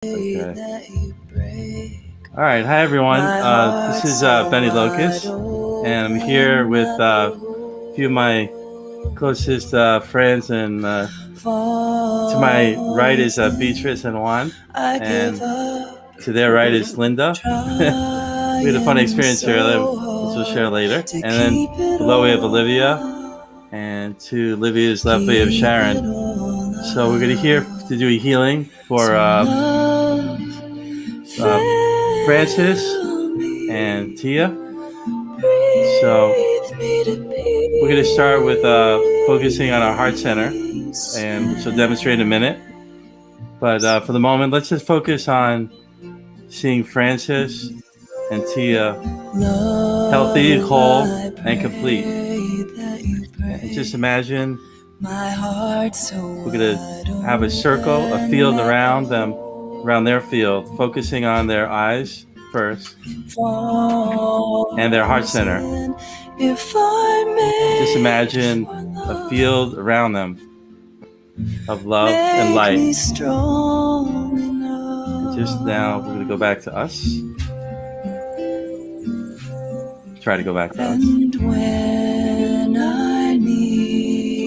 Okay. All right. Hi, everyone. This is Benny Locust, and I'm here with a few of my closest friends. And to my right is Beatrice and Juan, and to their right is Linda. We had a fun experience here that we'll share later. And then below we have Olivia, and to Olivia's left we have Sharon. So we're going to here to do a healing for Francis and Tia. So we're going to start with focusing on our heart center, and she'll demonstrate in a minute. But for the moment, let's just focus on seeing Francis and Tia healthy, whole, and complete. And just imagine we're going to have a circle, a field around them, around their field, focusing on their eyes first and their heart center. Just imagine a field around them of love and light. And just now we're going to go back to us. Try to go back to us.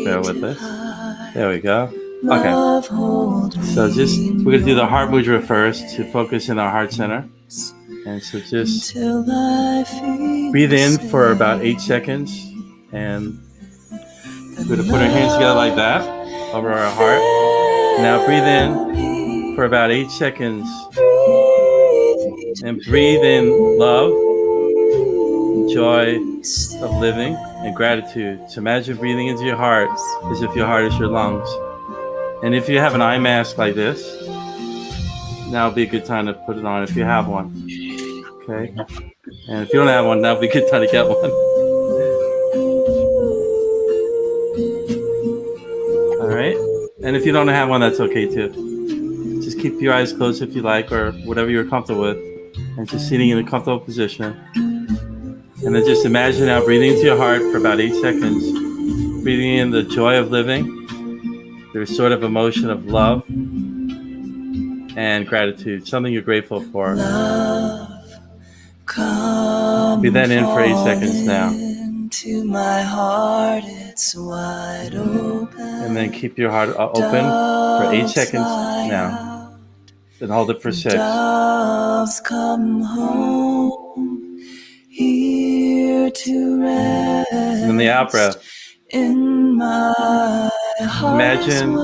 Bear with us. There we go. Okay. So just we're going to do the heart mudra first to focus in our heart center. And so just breathe in for about 8 seconds, and we're going to put our hands together like that over our heart. Now breathe in for about 8 seconds, and breathe in love, joy of living, and gratitude. So imagine breathing into your heart as if your heart is your lungs. And if you have an eye mask like this, now would be a good time to put it on if you have one. Okay, and if you don't have one, that would be a good time to get one. All right, and if you don't have one, that's okay too. Just keep your eyes closed if you like, or whatever you're comfortable with, and just sitting in a comfortable position. And then just imagine now breathing into your heart for about 8 seconds, breathing in the joy of living, the restorative emotion of love and gratitude, something you're grateful for. Breathe that in for 8 seconds now. My heart, it's wide open. And then keep your heart open for 8 seconds now. Then hold it for 6. Come home, here to rest. And then the out breath. In my Imagine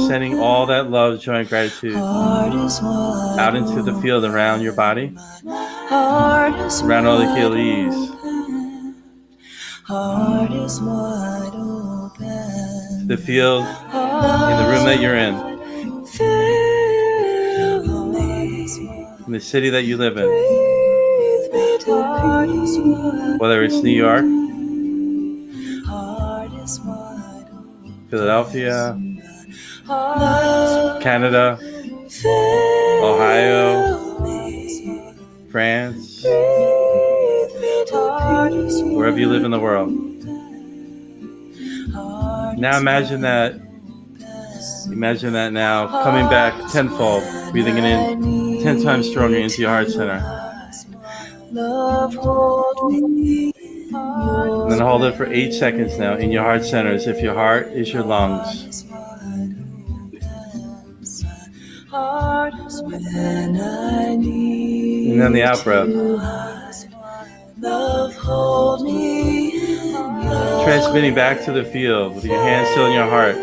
sending all that love, joy, and gratitude out into the field around your body, around all the Achilles. The field in the room that you're in the city that you live in, whether it's New York, Philadelphia, Canada, Ohio, France, wherever you live in the world. Now imagine that now coming back tenfold, breathing it in 10 times stronger into your heart center. And then hold it for 8 seconds now in your heart center as if your heart is your lungs. And then the out breath. Transmitting back to the field with your hands still in your heart.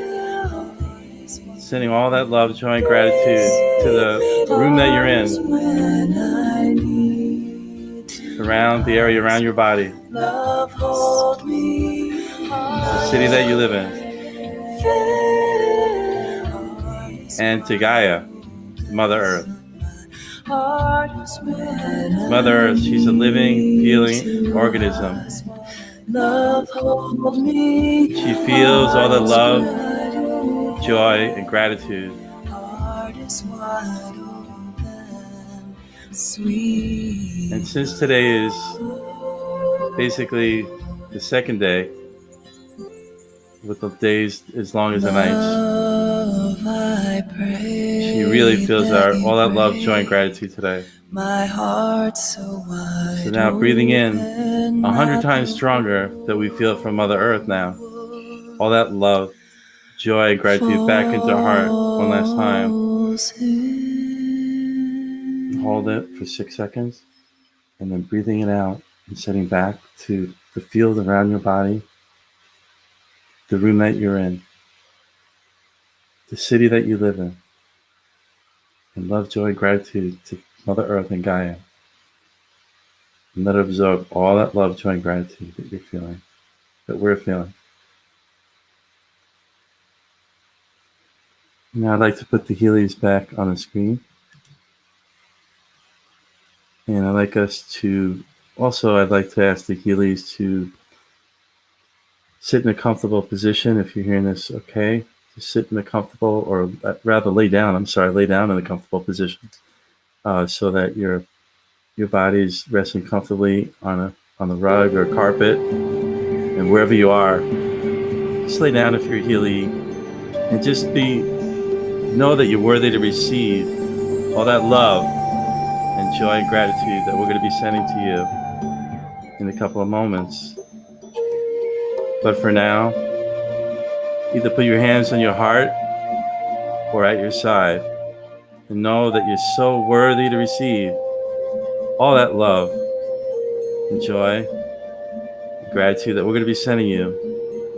Sending all that love, joy, and gratitude to the room that you're in. Around the area around your body. The city that you live in. And to Gaia, Mother Earth. Mother Earth, she's a living, feeling organism. She feels all the love, joy, and gratitude. And since today is basically the second day, with the days as long as the nights, she really feel is all that love, joy, and gratitude today. My heart so wide. So now breathing in 100 times stronger that we feel from Mother Earth now. All that love, joy, and gratitude back into our heart one last time. Hold it for 6 seconds. And then breathing it out and setting back to the field around your body, the room that you're in, the city that you live in. And love, joy, and gratitude to Mother Earth and Gaia. And let it absorb all that love, joy, and gratitude that you're feeling, that we're feeling. Now I'd like to put the Heelys back on the screen. And I'd like to ask the Heelys to sit in a comfortable position. If you're hearing this, okay, just sit in a comfortable, or rather lay down in a comfortable position, so that your body's resting comfortably on the rug or carpet, and wherever you are, just lay down if you're a Healy, and just know that you're worthy to receive all that love and joy and gratitude that we're going to be sending to you in a couple of moments. But for now, either put your hands on your heart or at your side, and know that you're so worthy to receive all that love and joy and gratitude that we're going to be sending you,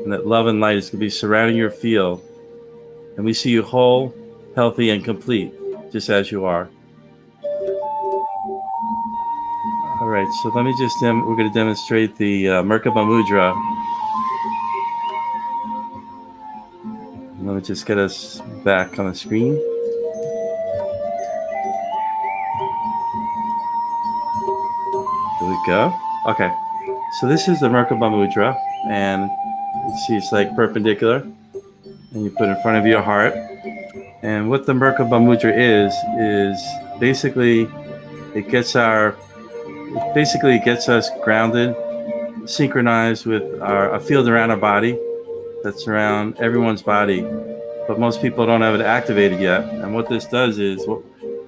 and that love and light is going to be surrounding your field, and we see you whole, healthy, and complete, just as you are. All right, so let me we're going to demonstrate the Merkaba Mudra. Let me just get us back on the screen. There we go. Okay, so this is the Merkaba Mudra, and you see it's like perpendicular, and you put it in front of your heart. And what the Merkaba Mudra is basically it gets us grounded, synchronized with a field around our body that's around everyone's body, but most people don't have it activated yet. And what this does is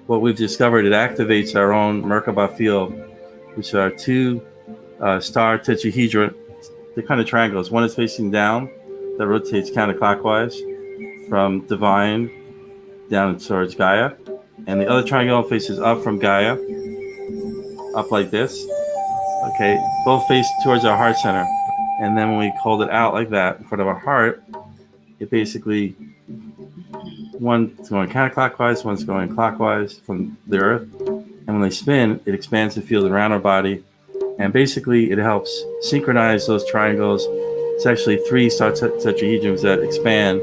what we've discovered, it activates our own Merkaba field, which are two star tetrahedron. They're kind of triangles. One is facing down, that rotates counterclockwise from divine down towards Gaia, and the other triangle faces up from Gaia, up like this. Okay, both face towards our heart center, and then when we hold it out like that in front of our heart, it basically, one's going counterclockwise, one's going clockwise from the earth, and when they spin, it expands the field around our body, and basically it helps synchronize those triangles. It's actually 3 star tetrahedrons that expand,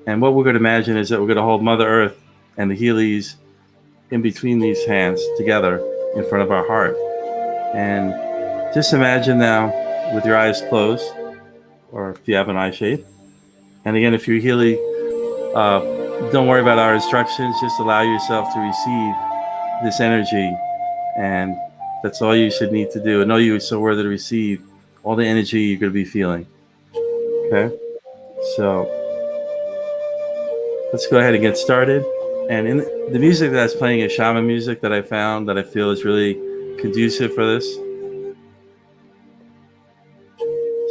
and what we're going to imagine is that we're going to hold Mother Earth and the Heelys in between these hands together in front of our heart. And just imagine now with your eyes closed, or if you have an eye shade. And again, if you're Healy, don't worry about our instructions. Just allow yourself to receive this energy, and that's all you should need to do. And know you're so worthy to receive all the energy you're going to be feeling. Okay, so let's go ahead and get started. And in the music that's playing is shaman music that I found that I feel is really conducive for this.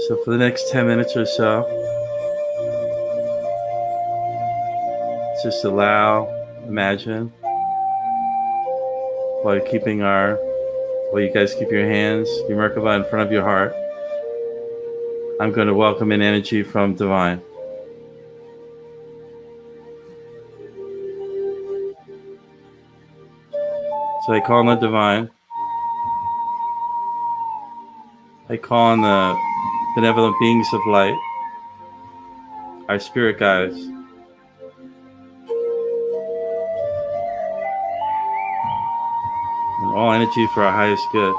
So for the next 10 minutes or so, just imagine, while you guys keep your hands, your Merkaba in front of your heart, I'm going to welcome in energy from Divine. So I call on the Divine. I call on the benevolent beings of light, our spirit guides. And all energy for our highest good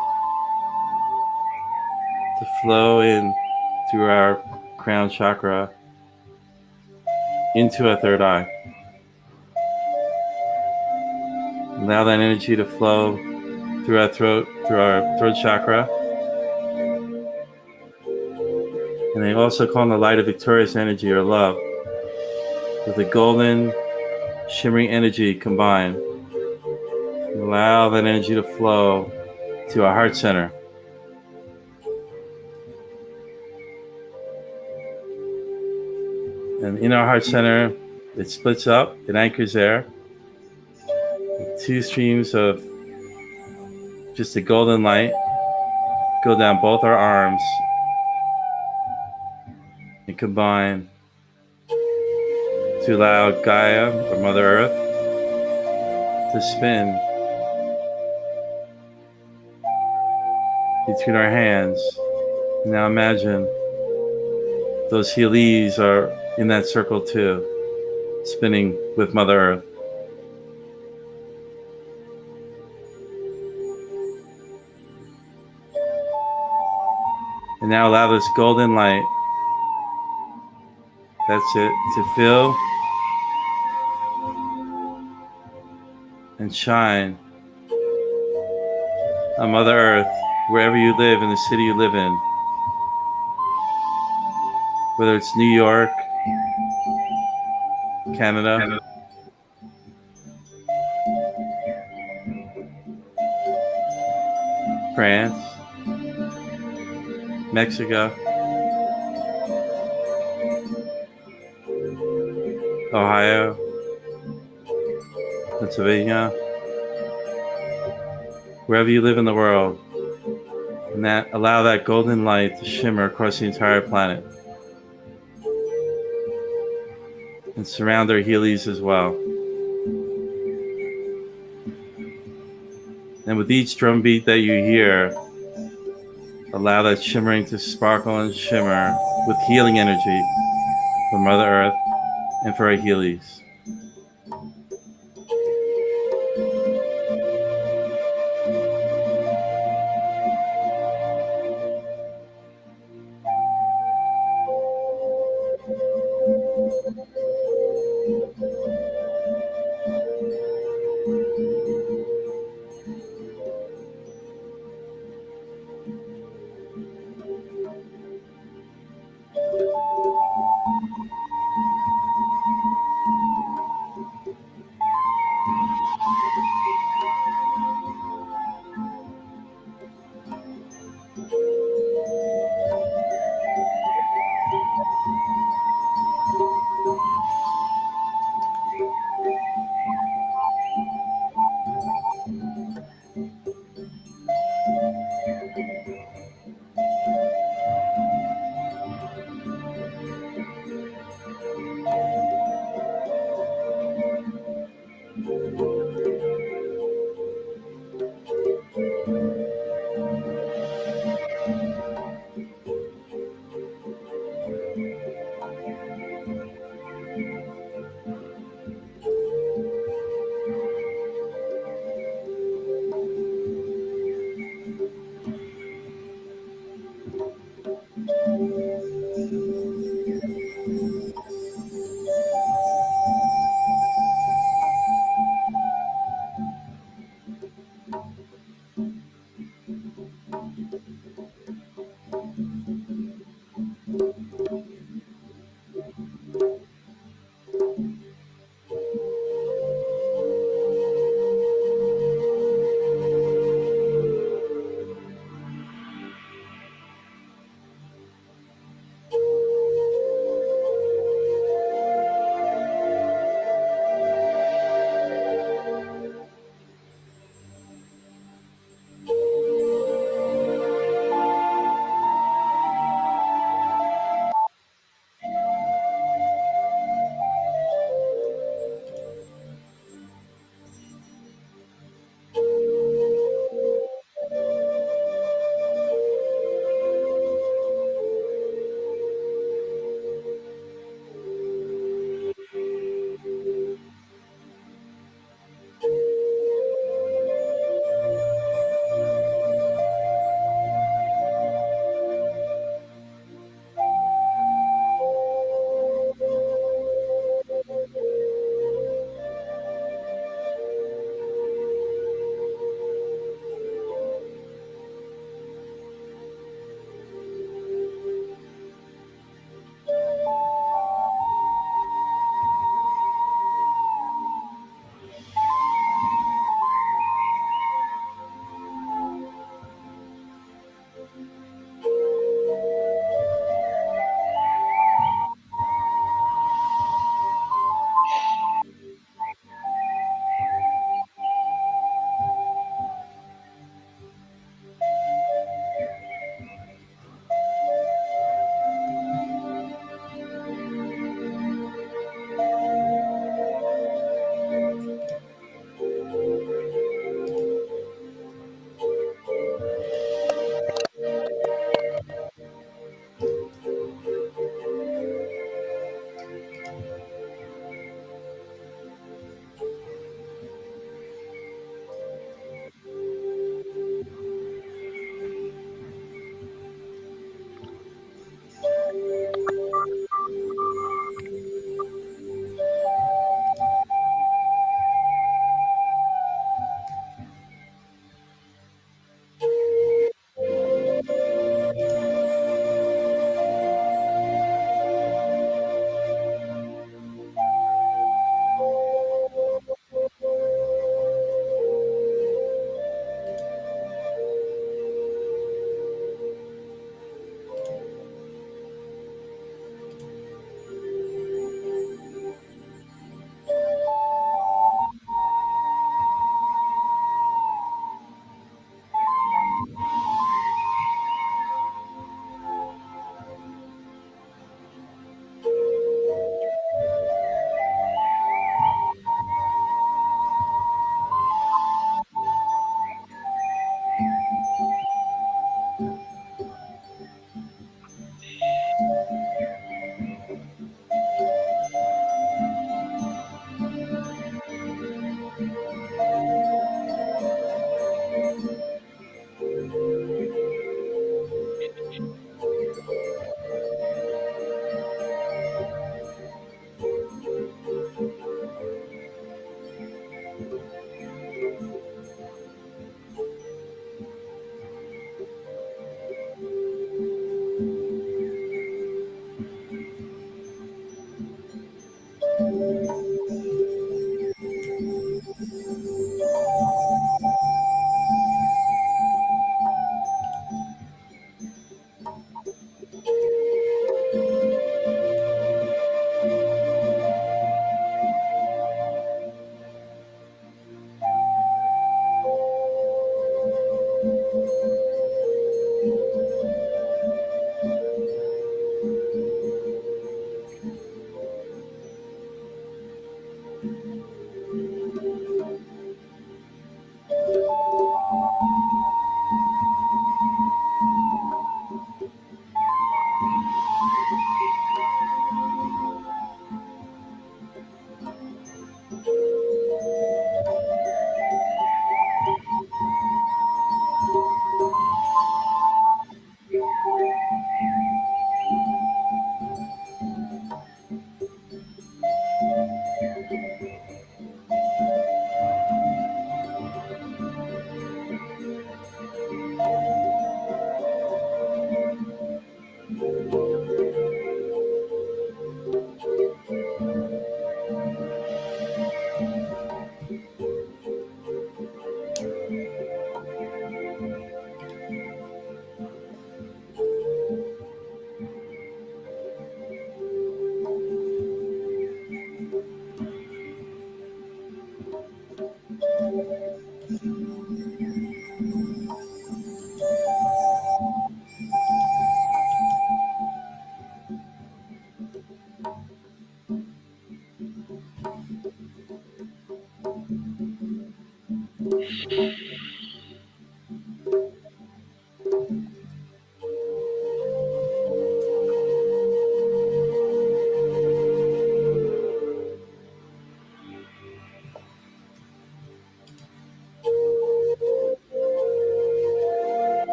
to flow in through our crown chakra into our third eye. Allow that energy to flow through our throat chakra. And I also call on the light of victorious energy or love with a golden shimmering energy combine. Allow that energy to flow to our heart center. And in our heart center, it splits up, it anchors there. Two streams of just a golden light go down both our arms and combine to allow Gaia, or Mother Earth, to spin between our hands. Now imagine those Heelys are in that circle too, spinning with Mother Earth. And now allow this golden light, that's it, to fill and shine on Mother Earth, wherever you live, in the city you live in. Whether it's New York, Canada, France, Mexico, Ohio, Pennsylvania, wherever you live in the world, and that allow that golden light to shimmer across the entire planet and surround our Heelys as well. And with each drum beat that you hear, allow that shimmering to sparkle and shimmer with healing energy for Mother Earth and for our Heelys.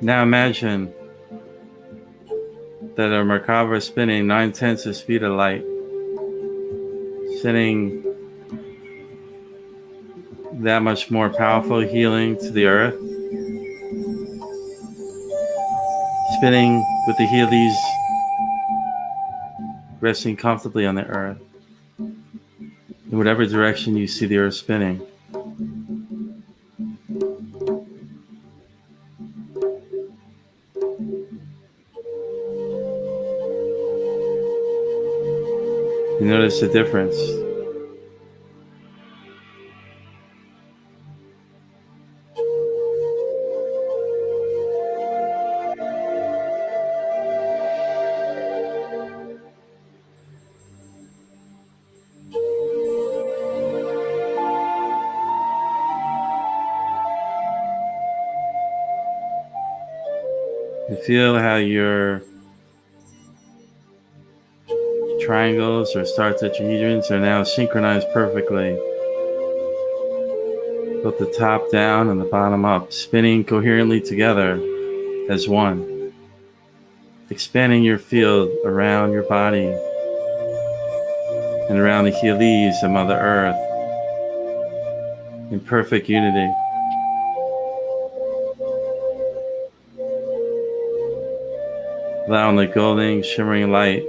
Now imagine that a Merkaba is spinning 9/10 the speed of light, sending that much more powerful healing to the earth, spinning with the Heelys resting comfortably on the earth, in whatever direction you see the earth spinning. You notice the difference. You feel how your triangles or star tetrahedrons are now synchronized perfectly, both the top down and the bottom up, spinning coherently together as one, expanding your field around your body and around the Heelys of Mother Earth in perfect unity. Allowing the golden, shimmering light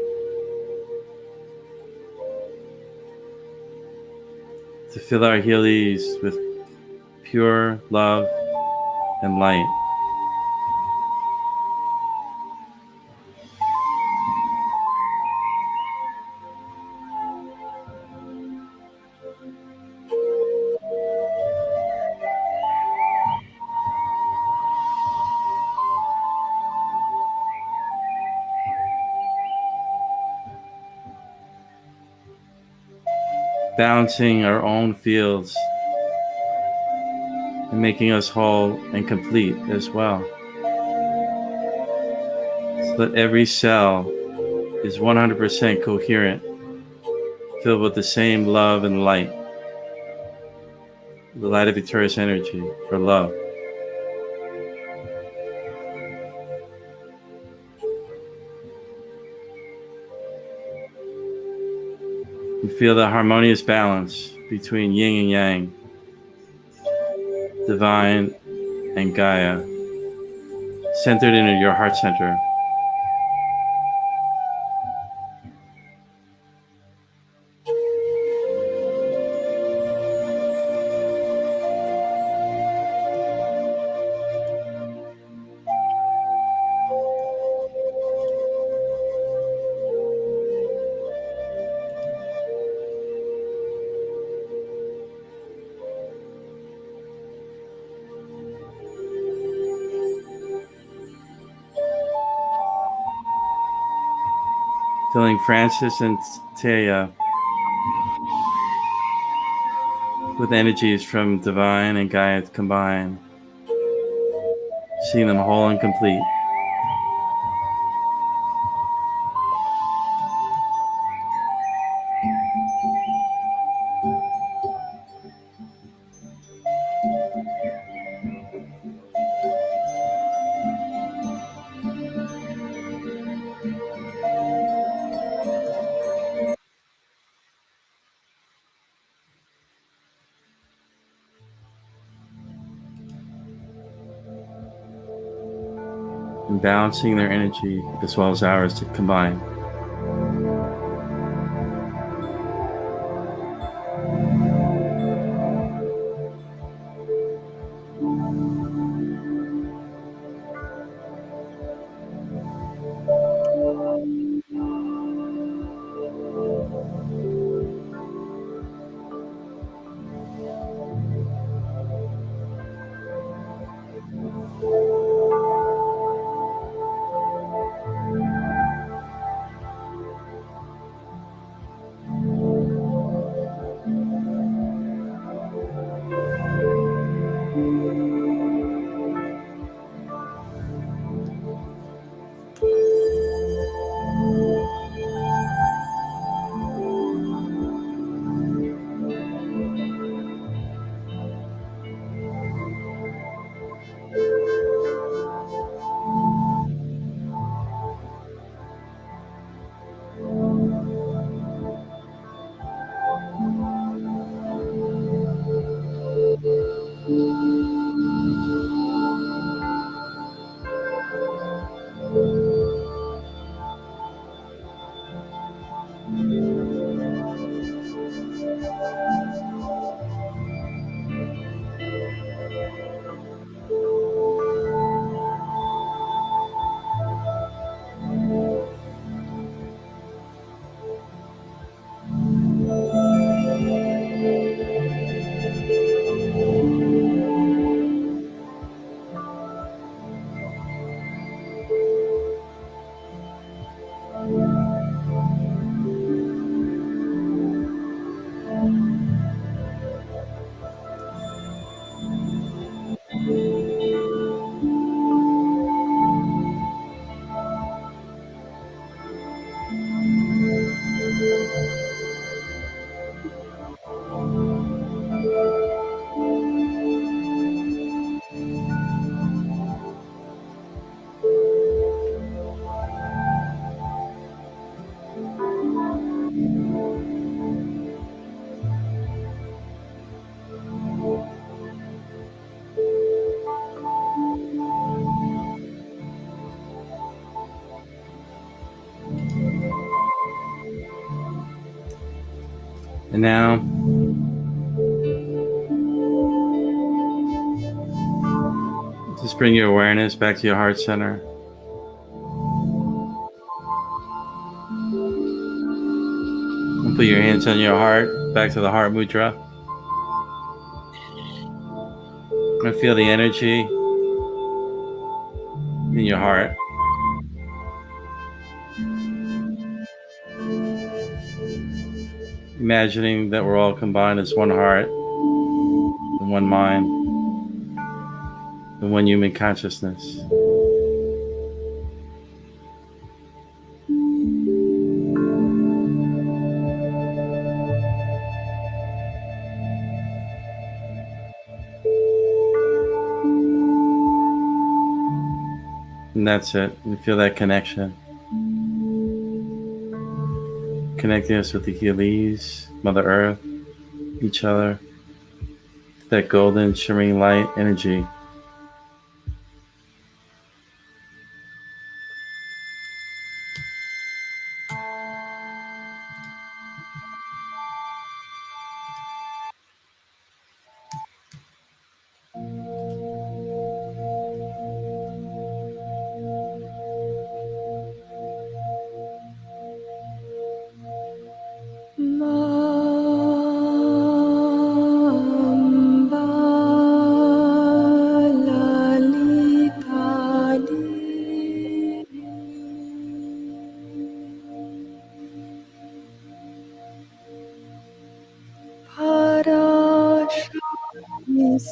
to fill our Heelys with pure love and light. Balancing our own fields and making us whole and complete as well. So that every cell is 100% coherent, filled with the same love and light, the light of victorious energy or love. You feel the harmonious balance between yin and yang, divine and Gaia, centered in your heart center. Filling Francis and Taya with energies from divine and Gaia combined, seeing them whole and complete. And balancing their energy as well as ours to combine. And now, just bring your awareness back to your heart center. And put your hands on your heart, back to the heart mudra. And feel the energy in your heart. Imagining that we're all combined as one heart, and one mind, and one human consciousness. And that's it. We feel that connection. Connecting us with the Heelys, Mother Earth, each other. That golden, shimmering light energy.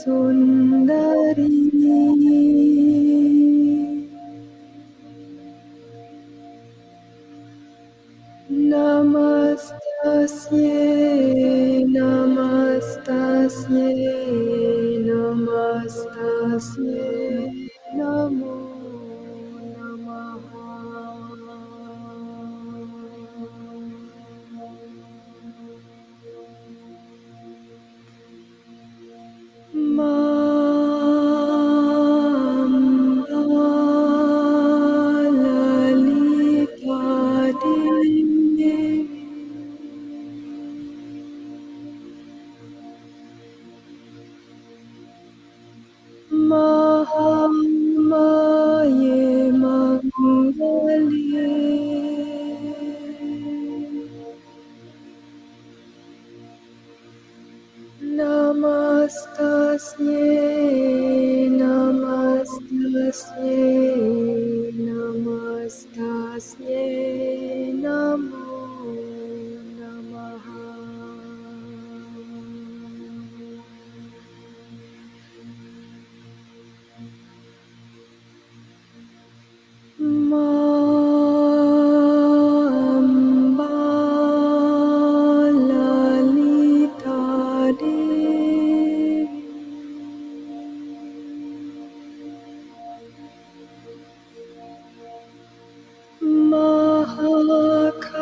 Sundari Namastasye Namastasye Namastasye Namo Namaha Mahamaye Mangali Namastasye Namastasye Namastasye Namo Namaha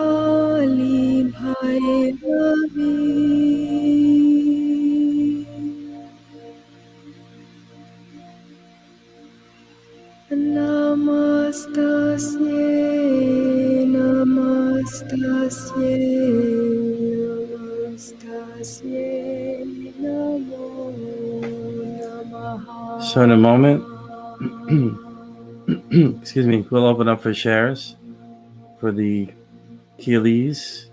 Mahakali Bhairavi Namastasye Namastasye Namastasye Namo Namaha. So in a moment, excuse me, we'll open up for shares for the Heelys,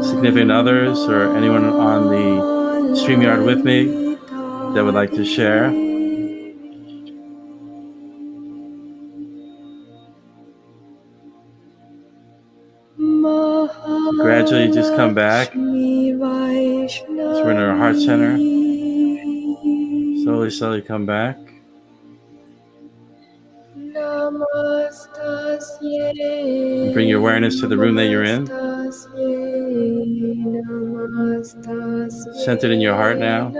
significant others, or anyone on the StreamYard with me that would like to share. Gradually just come back. So we're in our heart center. Slowly come back. And bring your awareness to the room that you're in. Centered in your heart now.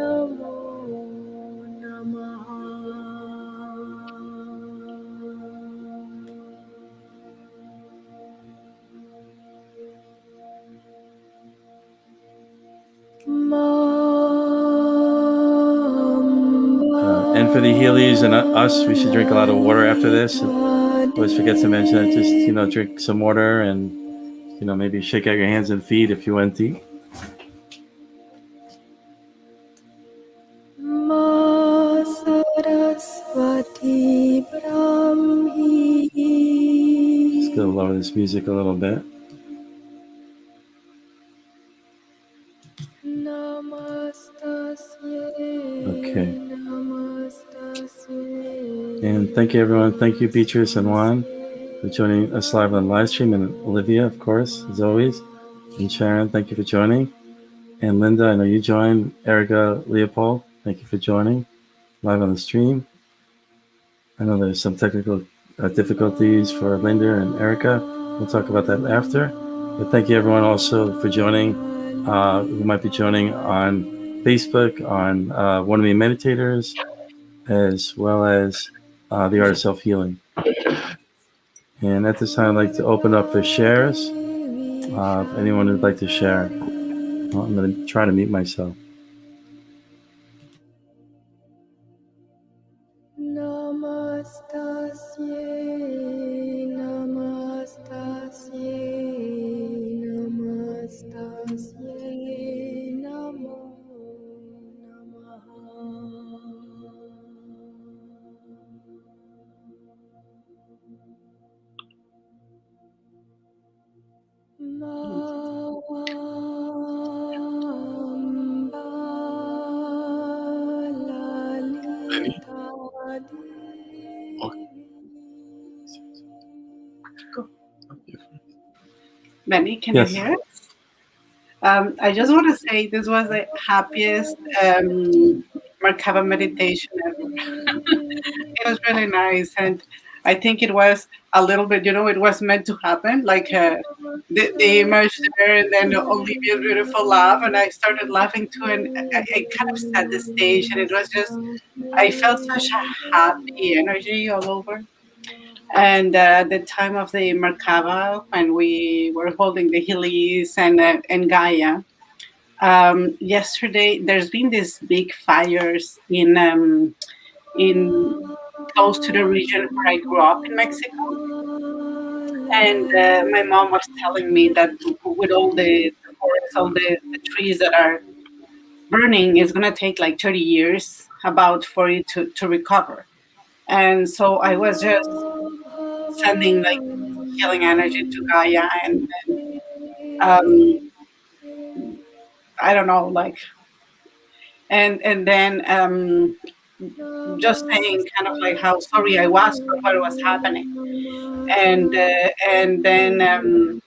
And for the Heelys and us, we should drink a lot of water after this. Always forget to mention it. Just drink some water and Maybe shake out your hands and feet if you want to. Ma Saraswati Brahmi. Just gonna lower this music a little bit. Okay. And thank you, everyone. Thank you, Beatrice and Juan, for joining us live on the live stream, and Olivia, of course, as always, and Sharon, thank you for joining. And Linda, I know you joined. Erica Leopold, thank you for joining live on the stream. I know there's some technical difficulties for Linda and Erica. We'll talk about that after. But thank you, everyone, also for joining. Who might be joining on Facebook, on One of Me Meditators, as well as The Art of Self-Healing. And at this time, I'd like to open up for shares. If anyone would like to share, I'm going to try to mute myself. Namastasye, namastasye, namastasye, namo namaha. Benny, can Yes. you hear us? I just want to say this was the happiest Merkaba meditation ever. It was really nice, and I think it was a little bit, it was meant to happen. Like the image there, and then Olivia's beautiful laugh, and I started laughing too, and I kind of set the stage, and it was just, I felt such a happy energy all over. And the time of the Merkaba, when we were holding the Heelys and Gaia, yesterday there's been these big fires in close to the region where I grew up in Mexico. And my mom was telling me that with all the forests, all the trees that are burning, it's gonna take like 30 years about for it to recover. And so I was just sending like healing energy to Gaia, and I don't know, like, and then just saying kind of like how sorry I was for what was happening, and then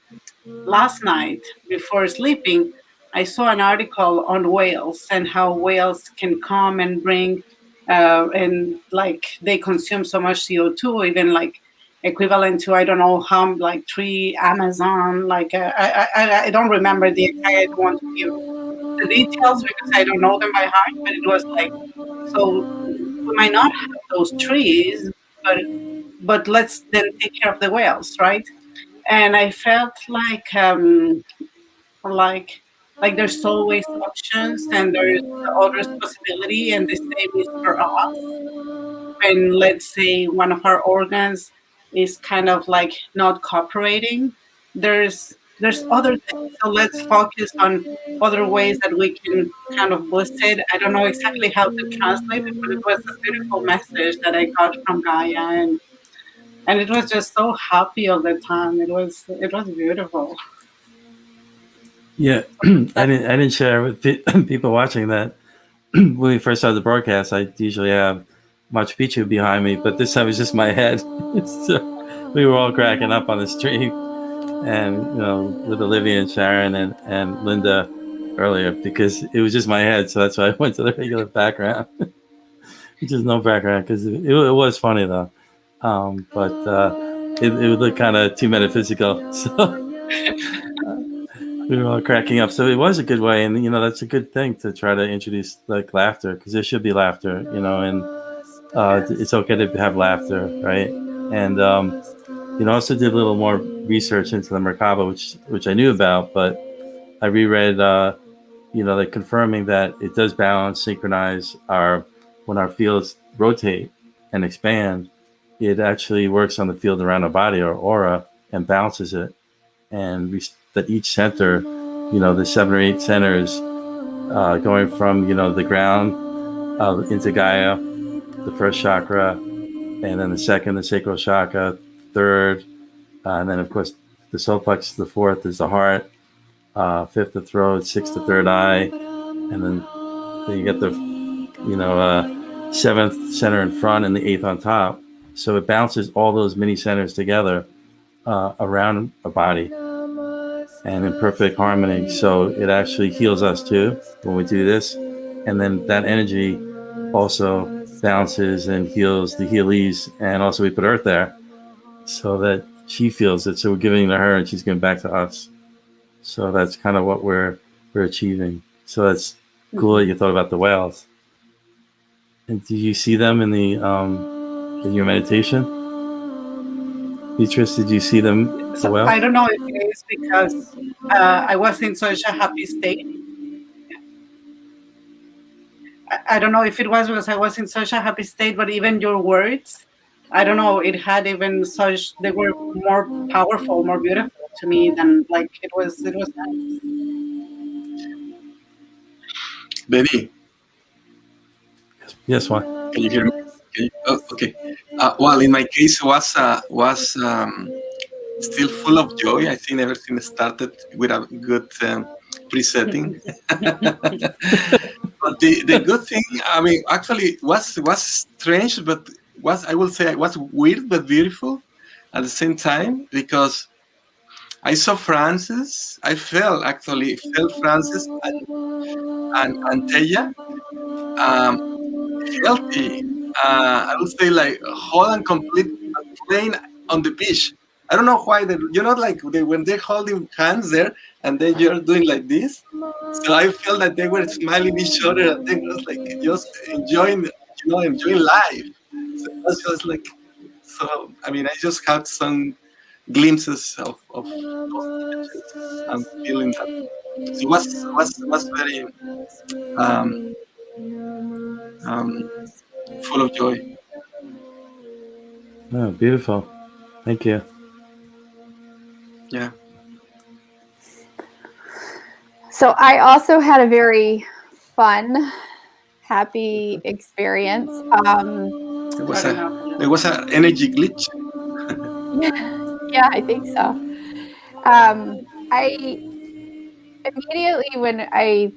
last night before sleeping, I saw an article on whales and how whales can come and bring and like they consume so much CO2, even like equivalent to I don't know how like 3 Amazon, like I don't remember the exact. I don't want to give the details because I don't know them by heart, but it was like, so we might not have those trees, but let's then take care of the whales, right? And I felt like like there's always options and there's always possibility, and the same is for us. When let's say one of our organs is kind of like not cooperating, there's other things. So let's focus on other ways that we can kind of boost it. I don't know exactly how to translate it, but it was a beautiful message that I got from Gaia, and it was just so happy all the time. It was beautiful. Yeah, I didn't share with people watching that when we first started the broadcast. I usually have Machu Picchu behind me, but this time it's just my head. So we were all cracking up on the stream, and with Olivia and Sharon and Linda earlier, because it was just my head. So that's why I went to the regular background, which is no background, because it was funny though. But it would look kind of too metaphysical. So we were all cracking up. So it was a good way, and that's a good thing to try to introduce like laughter, because there should be laughter, and it's okay to have laughter, right? And also did a little more research into the Merkaba, which I knew about, but I reread, like confirming that it does balance, synchronize when our fields rotate and expand. It actually works on the field around our body, our aura, and balances it and that each center, the 7 or 8 centers, going from the ground into Gaia, the first chakra, and then the second, the sacral chakra, third, and then of course the solar plexus, the fourth is the heart, fifth the throat, sixth the third eye, and then you get the seventh center in front and the eighth on top. So it bounces all those mini centers together around a body and in perfect harmony. So it actually heals us too when we do this. And then that energy also bounces and heals the healies. And also we put Earth there so that she feels it. So we're giving to her and she's giving back to us. So that's kind of what we're achieving. So that's cool that you thought about the whales. And do you see them in in your meditation? Beatrice, did you see them So well? I don't know if it is because I was in such a happy state. I don't know if it was because I was in such a happy state, but even your words, I don't know, it had even such, they were more powerful, more beautiful to me than like it was nice. Benny, Yes, one. can you hear me? Oh, okay. Well, in my case, was still full of joy. I think everything started with a good pre-setting. But the good thing, I mean, actually was strange, but I will say, was weird but beautiful at the same time, because I saw Francis. I felt Francis and Teya healthy. I would say like whole and complete, playing on the beach. I don't know why like when they're holding hands there and then you're doing like this. So I felt that they were smiling each other and they was like just enjoying, enjoying life. So it was just like, so. I mean, I just had some glimpses of those images and feeling that. So it was very um, um, full of joy. Oh, beautiful. Thank you. Yeah. So I also had a very fun, happy experience. There was an energy glitch. Yeah, I think so. I immediately, when I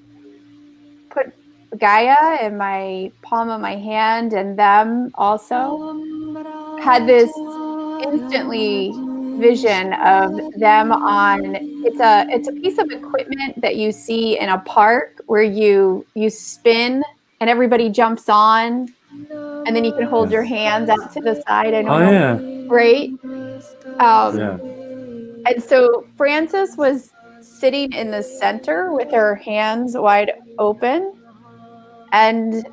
put Gaia in my palm of my hand and them also, had this instantly vision of them on, it's a piece of equipment that you see in a park where you spin and everybody jumps on and then you can hold your hands out to the side. I don't know. Yeah. Right? Yeah. And so Frances was sitting in the center with her hands wide open, and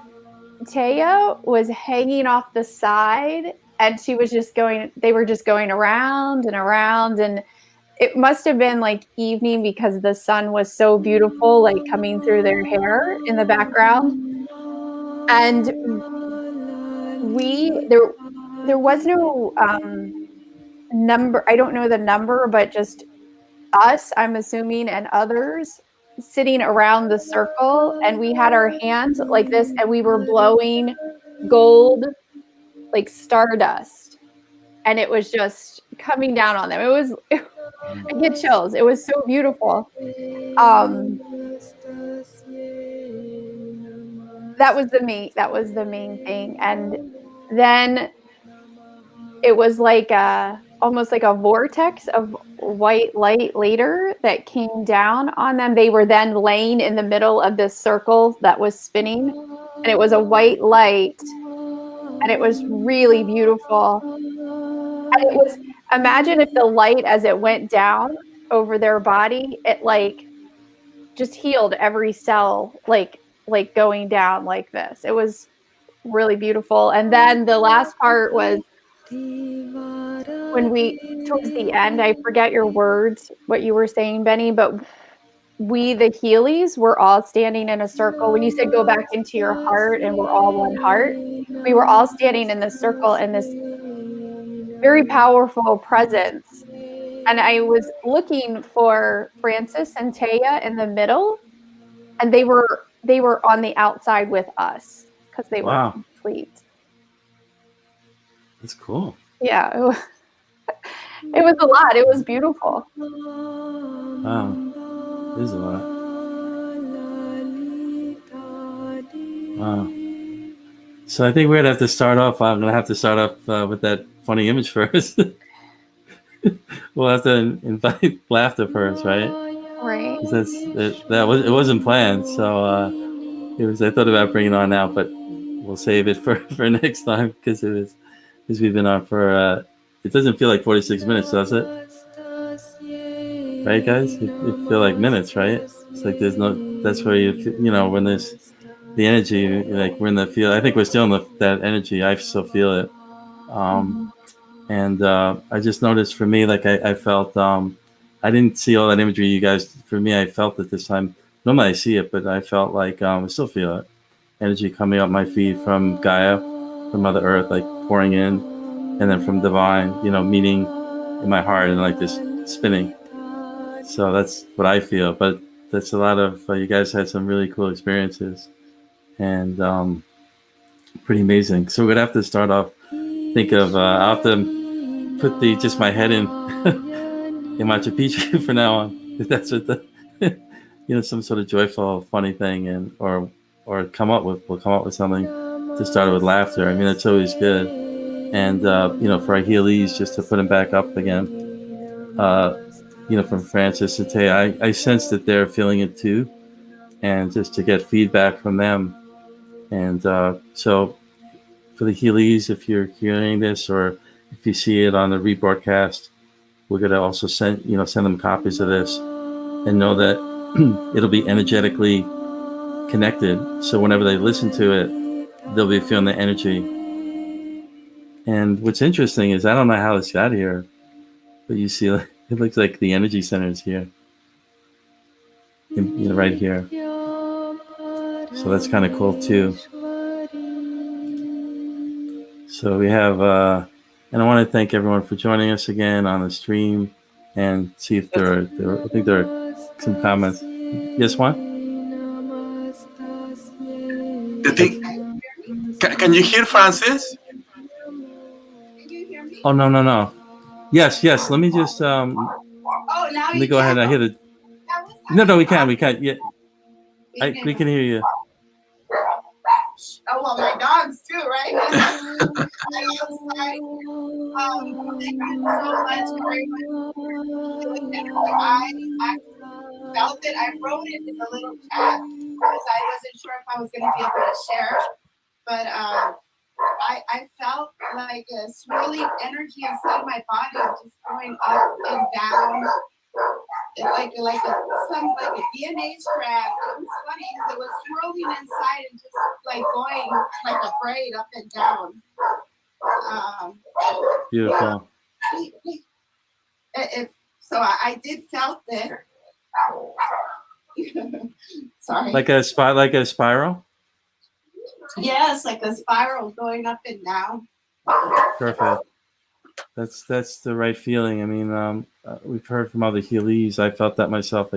Taya was hanging off the side, and she was just they were just going around and around, and it must have been like evening because the sun was so beautiful, like coming through their hair in the background. And there was no number. I don't know the number, but just us, I'm assuming, and others sitting around the circle, and we had our hands like this and we were blowing gold, like stardust, and it was just coming down on them. I get chills. It was so beautiful. That was the main thing. And then it was like almost like a vortex of white light later that came down on them. They were then laying in the middle of this circle that was spinning, and it was a white light, and it was really beautiful. And it was, imagine if the light, as it went down over their body, it like just healed every cell, like going down like this. It was really beautiful. And then the last part was when towards the end, I forget your words, what you were saying, Benny, but we, the Heelys, were all standing in a circle. When you said go back into your heart and we're all one heart, we were all standing in this circle, and this very powerful presence and I was looking for Francis and Taya in the middle, and they were on the outside with us because they were Wow, complete. that's cool. Yeah, it was a lot. It was beautiful. Wow, it is a lot. Wow. So I think we're gonna have to start off. I'm gonna have to start off with that funny image first. We'll have to invite laughter first, right? Right. It wasn't planned, so it was. I thought about bringing it on now, but we'll save it for next time because we've been on for. It doesn't feel like 46 minutes, does it? Right, guys? It feel like minutes, right? It's like there's no. That's where when there's the energy, like we're in the field. I think we're still in that energy. I still feel it. And I just noticed for me, like I felt, I didn't see all that imagery, you guys. For me, I felt it this time. Normally I see it, but I felt like I still feel it. Energy coming up my feet from Gaia, from Mother Earth, like pouring in, and then from Divine, meeting in my heart and like this spinning. So that's what I feel. But that's a lot of you guys had some really cool experiences, and pretty amazing. So we're gonna have to start off. Think of I'll have to put just my head in Machu Picchu for now on, if that's what the some sort of joyful, funny thing, and or we'll come up with something to start with laughter. I mean, it's always good, and for our Heelys, just to put them back up again. From Francis and Tay, I sense that they're feeling it too, and just to get feedback from them, and so for the Heelys, if you're hearing this or if you see it on the rebroadcast, we're gonna also send them copies of this, and know that it'll be energetically connected. So whenever they listen to it, they'll be feeling the energy. And what's interesting is I don't know how this got here, but you see, it looks like the energy center is here, right here. So that's kind of cool too. So we have, and I want to thank everyone for joining us again on the stream, and see if I think there are some comments. Yes, Juan? Can you hear Francis? Oh, no. Yes. Let me just let me go ahead. I hear the. No, we can't. Yeah, we can hear you. Oh well, my dogs too, right? Thank you so much, very much. I felt it. I wrote it in the little chat because I wasn't sure if I was going to be able to share, but I felt like a swirling energy inside my body, just going up and down, like a DNA strand. It was funny because it was swirling inside and just like going like a braid up and down. Beautiful. So I did felt it. Sorry. Like a spiral. Yes, like a spiral going up and down. Perfect. That's the right feeling. I mean, we've heard from other Heelys. I felt that myself.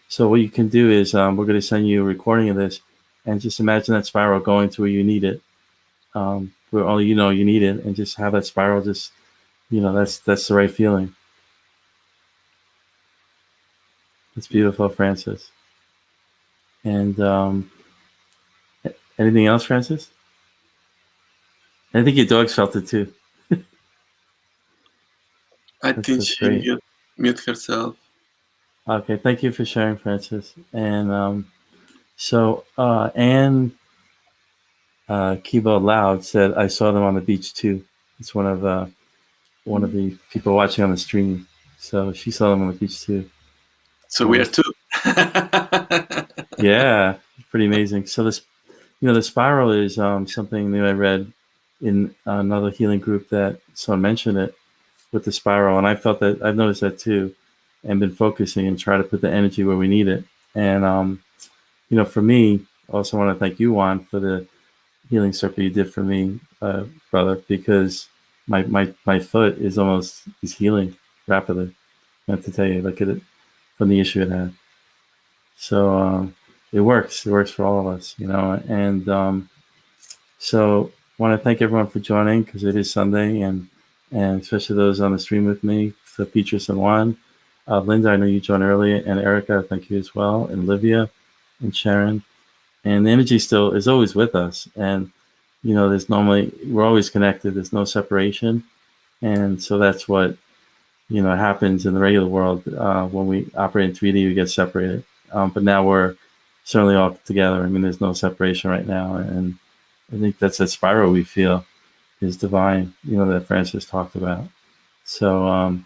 So what you can do is we're going to send you a recording of this, and just imagine that spiral going to where you need it, where only you need it, and just have that spiral. Just that's the right feeling. It's beautiful, Francis. And anything else, Francis? I think your dogs felt it too. I think she mute herself. Okay, thank you for sharing, Francis. And so Anne Keyboard Loud said, "I saw them on the beach too." It's one of the people watching on the stream. So she saw them on the beach too. So we are two. Yeah, pretty amazing. So the spiral is something new I read in another healing group that someone mentioned it with the spiral, and I felt that I've noticed that too, and been focusing and try to put the energy where we need it. And for me, I also want to thank you, Juan, for the healing circle you did for me, brother, because my foot is healing rapidly. meant to tell you. Look at it from the issue it had. So it works. It works for all of us, And so want to thank everyone for joining because it is Sunday, and especially those on the stream with me, for Petrus and Juan. Linda, I know you joined early, and Erica, thank you as well, and Olivia, and Sharon. And the energy still is always with us, and we're always connected. There's no separation, and so that's what happens in the regular world. When we operate in 3D, we get separated, but now we're certainly all together. I mean, there's no separation right now, and I think that's that spiral we feel is divine, that Francis talked about. So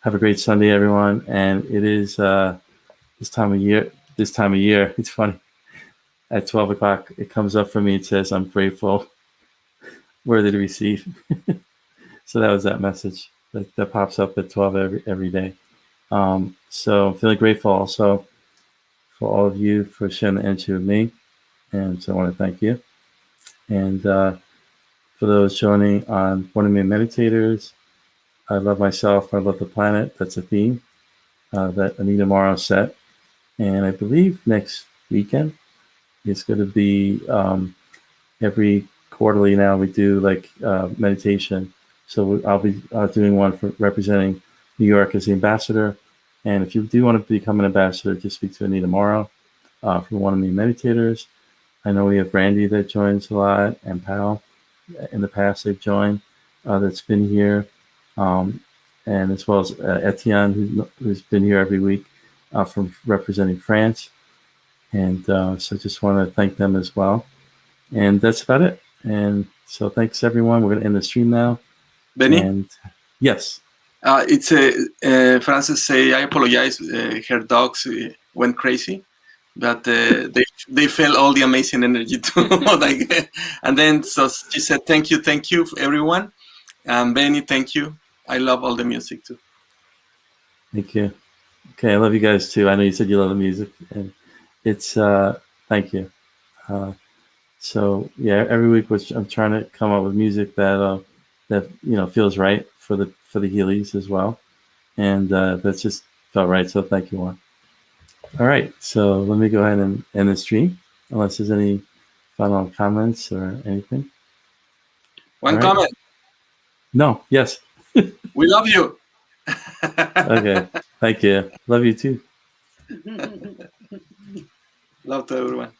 have a great Sunday, everyone. And it is this time of year. It's funny. At 12 o'clock, it comes up for me. It says, "I'm grateful, worthy to receive." So that was that message that pops up at 12 every day. So I'm feeling grateful also for all of you for sharing the energy with me. And so I want to thank you. And for those joining on One of Me Meditators, I love myself, I love the planet. That's a theme that Anita Morrow set. And I believe next weekend it's going to be every quarterly now we do like meditation. So I'll be doing one for representing New York as the ambassador. And if you do want to become an ambassador, just speak to Anita Morrow from One of Me Meditators. I know we have Randy that joins a lot, and Pal. In the past, they've joined. That's been here, and as well as Etienne, who's been here every week from representing France. And so just want to thank them as well. And that's about it. And so thanks, everyone. We're going to end the stream now. Benny? And yes. It's Frances say, I apologize. Her dogs went crazy, but they felt all the amazing energy too. And then so she said, thank you, everyone. And Benny, thank you. I love all the music too. Thank you. Okay, I love you guys too. I know you said you love the music, and it's thank you. So yeah, every week I'm trying to come up with music that feels right for the Heelys as well, and that's just felt right. So thank you, Juan. All right, so let me go ahead and end the stream, unless there's any final comments or anything. One comment. No. Yes. We love you. Okay. Thank you. Love you too. Love to everyone.